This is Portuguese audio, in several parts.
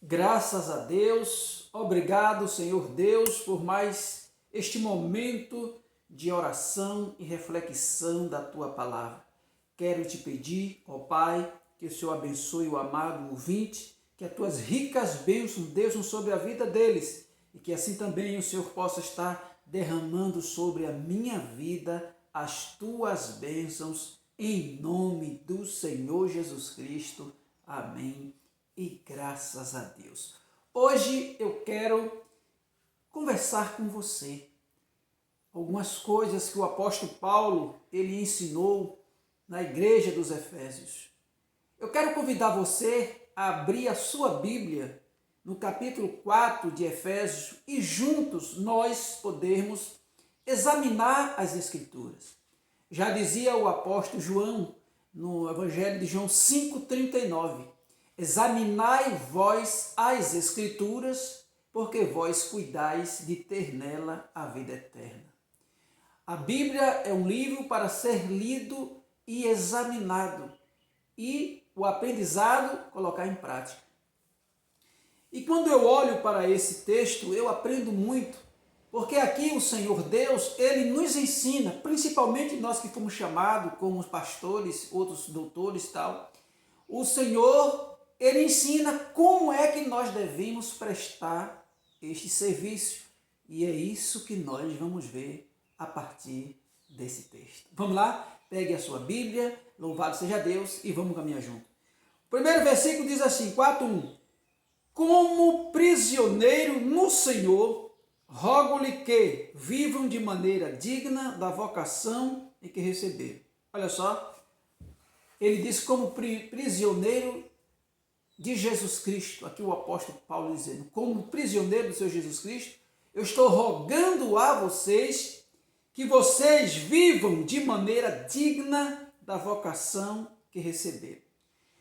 Graças a Deus, obrigado, Senhor Deus, por mais este momento de oração e reflexão da Tua palavra. Quero te pedir, ó Pai, que o Senhor abençoe o amado ouvinte, que as Tuas ricas bênçãos desçam sobre a vida deles e que assim também o Senhor possa estar derramando sobre a minha vida as Tuas bênçãos, em nome do Senhor Jesus Cristo. Amém. E graças a Deus. Hoje eu quero conversar com você algumas coisas que o apóstolo Paulo ele ensinou na igreja dos Efésios. Eu quero convidar você a abrir a sua Bíblia no capítulo 4 de Efésios e juntos nós podermos examinar as Escrituras. Já dizia o apóstolo João no Evangelho de João 5,39: examinai vós as Escrituras, porque vós cuidais de ter nela a vida eterna. A Bíblia é um livro para ser lido e examinado, e o aprendizado colocar em prática. E quando eu olho para esse texto, eu aprendo muito, porque aqui o Senhor Deus, Ele nos ensina, principalmente nós que fomos chamados como pastores, outros doutores e tal, o Senhor Ele ensina como é que nós devemos prestar este serviço. E é isso que nós vamos ver a partir desse texto. Vamos lá? Pegue a sua Bíblia, louvado seja Deus, e vamos caminhar junto. O primeiro versículo diz assim, 4:1. Como prisioneiro no Senhor, rogo-lhe que vivam de maneira digna da vocação em que receberam. Olha só, ele diz como prisioneiro de Jesus Cristo, aqui o apóstolo Paulo dizendo, como prisioneiro do Senhor Jesus Cristo, eu estou rogando a vocês que vocês vivam de maneira digna da vocação que receberam.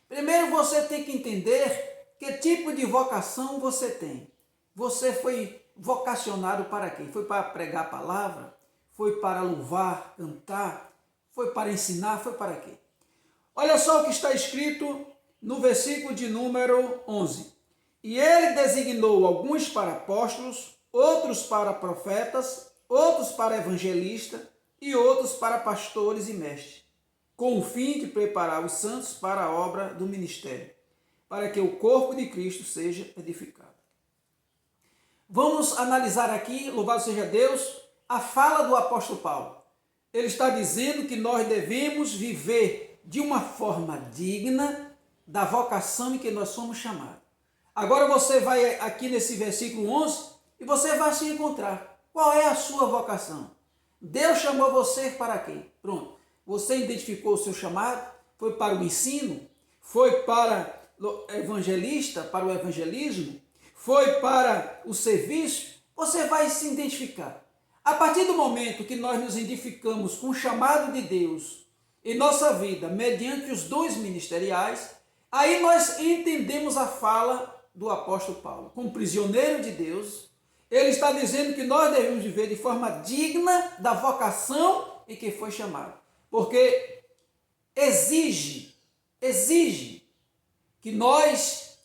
Primeiro você tem que entender que tipo de vocação você tem. Você foi vocacionado para quê? Foi para pregar a palavra? Foi para louvar, cantar? Foi para ensinar? Foi para quê? Olha só o que está escrito no versículo de número 11. E ele designou alguns para apóstolos, outros para profetas, outros para evangelistas e outros para pastores e mestres, com o fim de preparar os santos para a obra do ministério, para que o corpo de Cristo seja edificado. Vamos analisar aqui, louvado seja Deus, a fala do apóstolo Paulo. Ele está dizendo que nós devemos viver de uma forma digna da vocação em que nós somos chamados. Agora você vai aqui nesse versículo 11 e você vai se encontrar. Qual é a sua vocação? Deus chamou você para quê? Pronto. Você identificou o seu chamado? Foi para o ensino? Foi para o evangelista, para o evangelismo? Foi para o serviço? Você vai se identificar. A partir do momento que nós nos identificamos com o chamado de Deus em nossa vida, mediante os dons ministeriais, aí nós entendemos a fala do apóstolo Paulo. Como prisioneiro de Deus, ele está dizendo que nós devemos viver de forma digna da vocação em que foi chamado. Porque exige que nós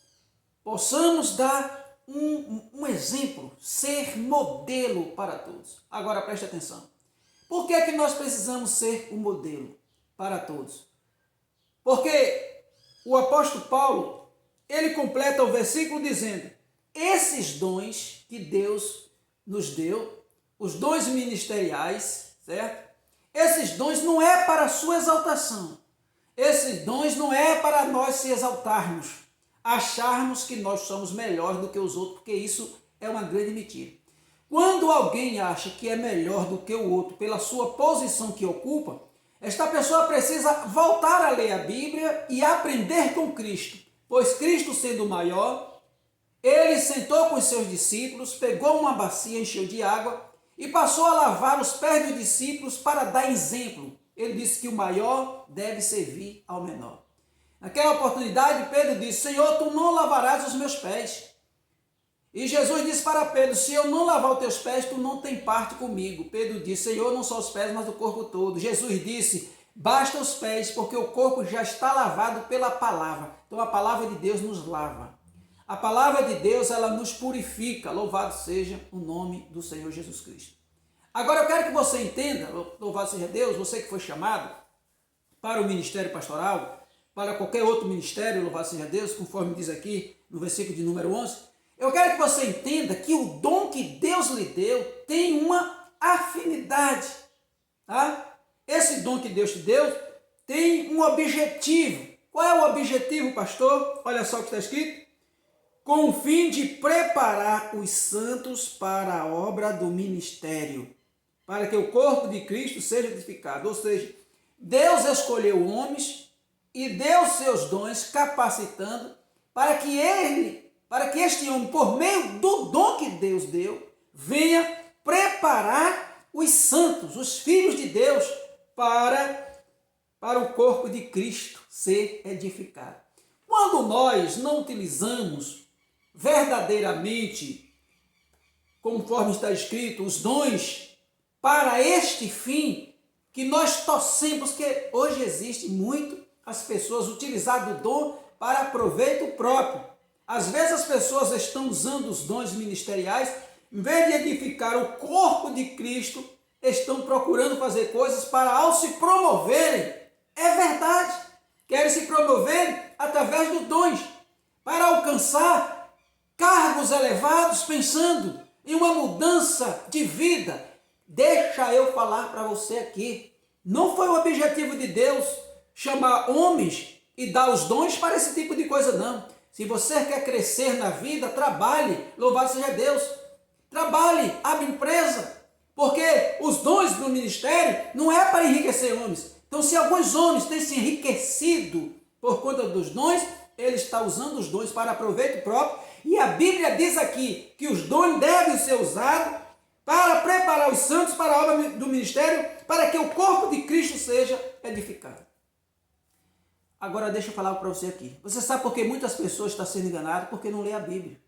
possamos dar um exemplo, ser modelo para todos. Agora preste atenção. Por que é que nós precisamos ser um modelo para todos? Porque o apóstolo Paulo, ele completa o versículo dizendo, esses dons que Deus nos deu, os dons ministeriais, certo? Esses dons não é para a sua exaltação. Esses dons não é para nós se exaltarmos, acharmos que nós somos melhores do que os outros, porque isso é uma grande mentira. Quando alguém acha que é melhor do que o outro pela sua posição que ocupa, esta pessoa precisa voltar a ler a Bíblia e aprender com Cristo, pois Cristo sendo maior, ele sentou com os seus discípulos, pegou uma bacia, encheu de água e passou a lavar os pés dos discípulos para dar exemplo. Ele disse que o maior deve servir ao menor. Naquela oportunidade, Pedro disse, Senhor, tu não lavarás os meus pés. E Jesus disse para Pedro, se eu não lavar os teus pés, tu não tem parte comigo. Pedro disse, Senhor, não só os pés, mas o corpo todo. Jesus disse, basta os pés, porque o corpo já está lavado pela palavra. Então a palavra de Deus nos lava. A palavra de Deus, ela nos purifica. Louvado seja o nome do Senhor Jesus Cristo. Agora eu quero que você entenda, louvado seja Deus, você que foi chamado para o ministério pastoral, para qualquer outro ministério, louvado seja Deus, conforme diz aqui no versículo de número 11, eu quero que você entenda que o dom que Deus lhe deu tem uma afinidade, tá? Esse dom que Deus te deu tem um objetivo. Qual é o objetivo, pastor? Olha só o que está escrito. Com o fim de preparar os santos para a obra do ministério, para que o corpo de Cristo seja edificado. Ou seja, Deus escolheu homens e deu seus dons, capacitando para que este homem, por meio do dom que Deus deu, venha preparar os santos, os filhos de Deus, para o corpo de Cristo ser edificado. Quando nós não utilizamos verdadeiramente, conforme está escrito, os dons para este fim, que nós torcemos, que hoje existe muito as pessoas utilizando o dom para proveito próprio. Às vezes as pessoas estão usando os dons ministeriais, em vez de edificar o corpo de Cristo, estão procurando fazer coisas para ao se promoverem. É verdade, querem se promover através dos dons, para alcançar cargos elevados, pensando em uma mudança de vida. Deixa eu falar para você aqui, não foi o objetivo de Deus chamar homens e dar os dons para esse tipo de coisa, não. Se você quer crescer na vida, trabalhe, louvado seja Deus, trabalhe, abre empresa, porque os dons do ministério não é para enriquecer homens. Então, se alguns homens têm se enriquecido por conta dos dons, ele está usando os dons para proveito próprio, e a Bíblia diz aqui que os dons devem ser usados para preparar os santos para a obra do ministério, para que o corpo de Cristo seja edificado. Agora deixa eu falar para você aqui. Você sabe por que muitas pessoas estão sendo enganadas? Porque não lê a Bíblia.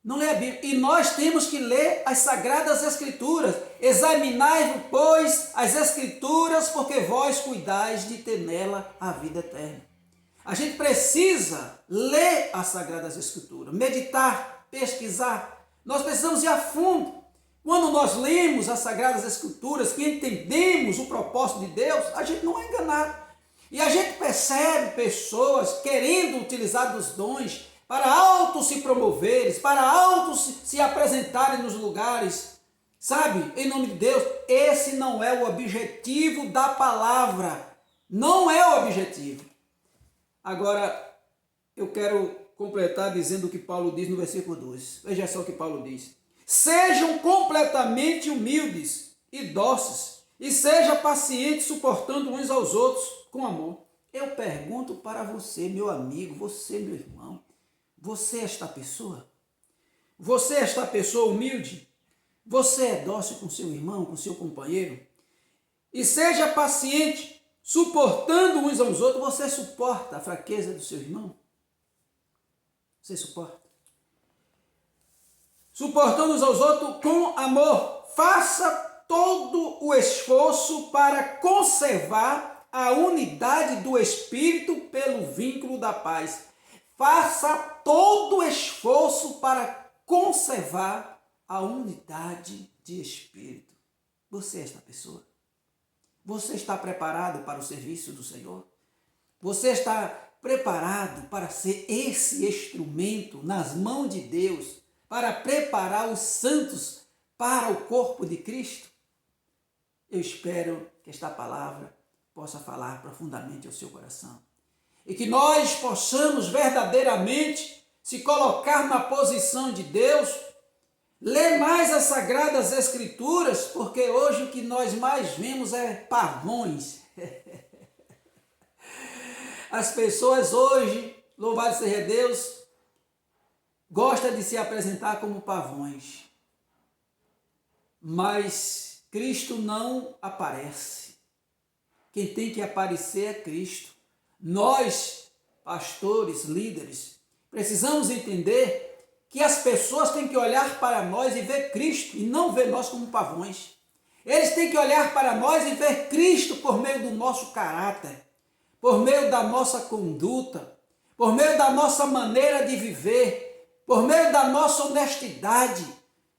Não lê a Bíblia. E nós temos que ler as Sagradas Escrituras. Examinai-vos, pois, as Escrituras, porque vós cuidais de ter nela a vida eterna. A gente precisa ler as Sagradas Escrituras, meditar, pesquisar. Nós precisamos ir a fundo. Quando nós lemos as Sagradas Escrituras, que entendemos o propósito de Deus, a gente não é enganado. E a gente percebe pessoas querendo utilizar dos dons para auto se promoverem, para auto se apresentarem nos lugares, sabe? Em nome de Deus, esse não é o objetivo da palavra. Não é o objetivo. Agora, eu quero completar dizendo o que Paulo diz no versículo 2. Veja só o que Paulo diz. Sejam completamente humildes e dóceis, e sejam pacientes, suportando uns aos outros com amor. Eu pergunto para você, meu amigo, você, meu irmão, você é esta pessoa? Você é esta pessoa humilde? Você é dócil com seu irmão, com seu companheiro? E seja paciente, suportando uns aos outros. Você suporta a fraqueza do seu irmão? Você suporta? Suportando uns aos outros com amor. Faça todo o esforço para conservar a unidade do Espírito pelo vínculo da paz. Faça todo o esforço para conservar a unidade de Espírito. Você é esta pessoa? Você está preparado para o serviço do Senhor? Você está preparado para ser esse instrumento nas mãos de Deus, para preparar os santos para o corpo de Cristo? Eu espero que esta palavra possa falar profundamente ao seu coração. E que nós possamos verdadeiramente se colocar na posição de Deus, ler mais as Sagradas Escrituras, porque hoje o que nós mais vemos é pavões. As pessoas hoje, louvado seja Deus, gostam de se apresentar como pavões. Mas Cristo não aparece. Quem tem que aparecer é Cristo. Nós, pastores, líderes, precisamos entender que as pessoas têm que olhar para nós e ver Cristo, e não ver nós como pavões. Eles têm que olhar para nós e ver Cristo por meio do nosso caráter, por meio da nossa conduta, por meio da nossa maneira de viver, por meio da nossa honestidade,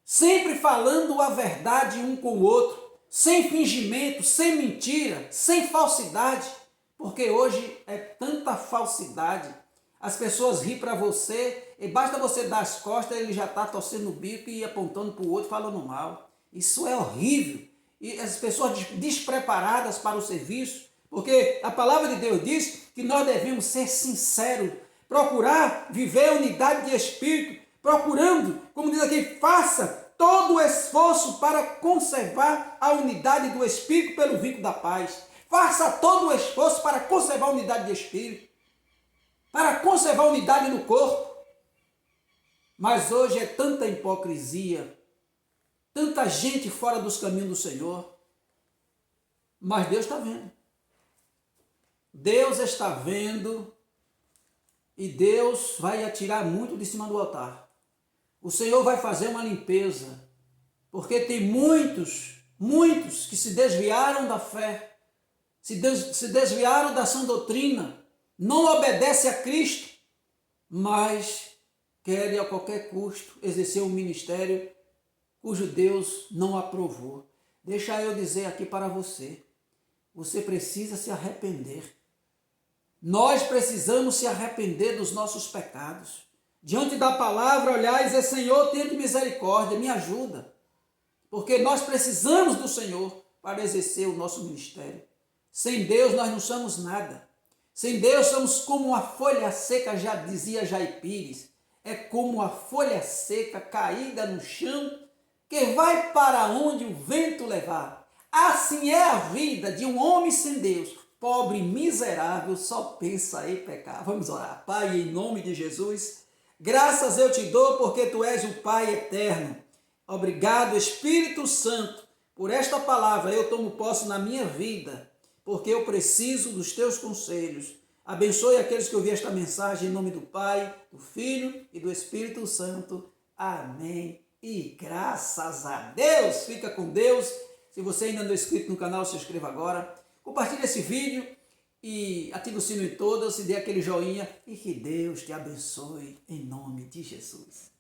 sempre falando a verdade um com o outro, sem fingimento, sem mentira, sem falsidade, porque hoje é tanta falsidade. As pessoas riem para você e basta você dar as costas, ele já está torcendo o bico e apontando para o outro, falando mal. Isso é horrível. E as pessoas despreparadas para o serviço, porque a palavra de Deus diz que nós devemos ser sinceros, procurar viver a unidade de espírito, procurando, como diz aqui, faça todo o esforço para conservar a unidade do espírito pelo vínculo da paz. Faça todo o esforço para conservar a unidade de espírito, para conservar a unidade no corpo. Mas hoje é tanta hipocrisia, tanta gente fora dos caminhos do Senhor. Mas Deus está vendo. Deus está vendo e Deus vai atirar muito de cima do altar. O Senhor vai fazer uma limpeza, porque tem muitos que se desviaram da fé, se desviaram da sã doutrina, não obedecem a Cristo, mas querem a qualquer custo exercer um ministério cujo Deus não aprovou. Deixa eu dizer aqui para você, você precisa se arrepender. Nós precisamos se arrepender dos nossos pecados. Diante da palavra, olhar e dizer, Senhor, tenha misericórdia, me ajuda. Porque nós precisamos do Senhor para exercer o nosso ministério. Sem Deus nós não somos nada. Sem Deus somos como uma folha seca, já dizia Jair Pires. É como uma folha seca caída no chão, que vai para onde o vento levar. Assim é a vida de um homem sem Deus, pobre e miserável, só pensa em pecar. Vamos orar. Pai, em nome de Jesus, graças eu te dou porque tu és o Pai eterno. Obrigado, Espírito Santo, por esta palavra. Eu tomo posse na minha vida, porque eu preciso dos teus conselhos. Abençoe aqueles que ouviram esta mensagem em nome do Pai, do Filho e do Espírito Santo. Amém. E graças a Deus. Fica com Deus. Se você ainda não é inscrito no canal, se inscreva agora. Compartilhe esse vídeo e ative o sino em todas e dê aquele joinha. E que Deus te abençoe em nome de Jesus.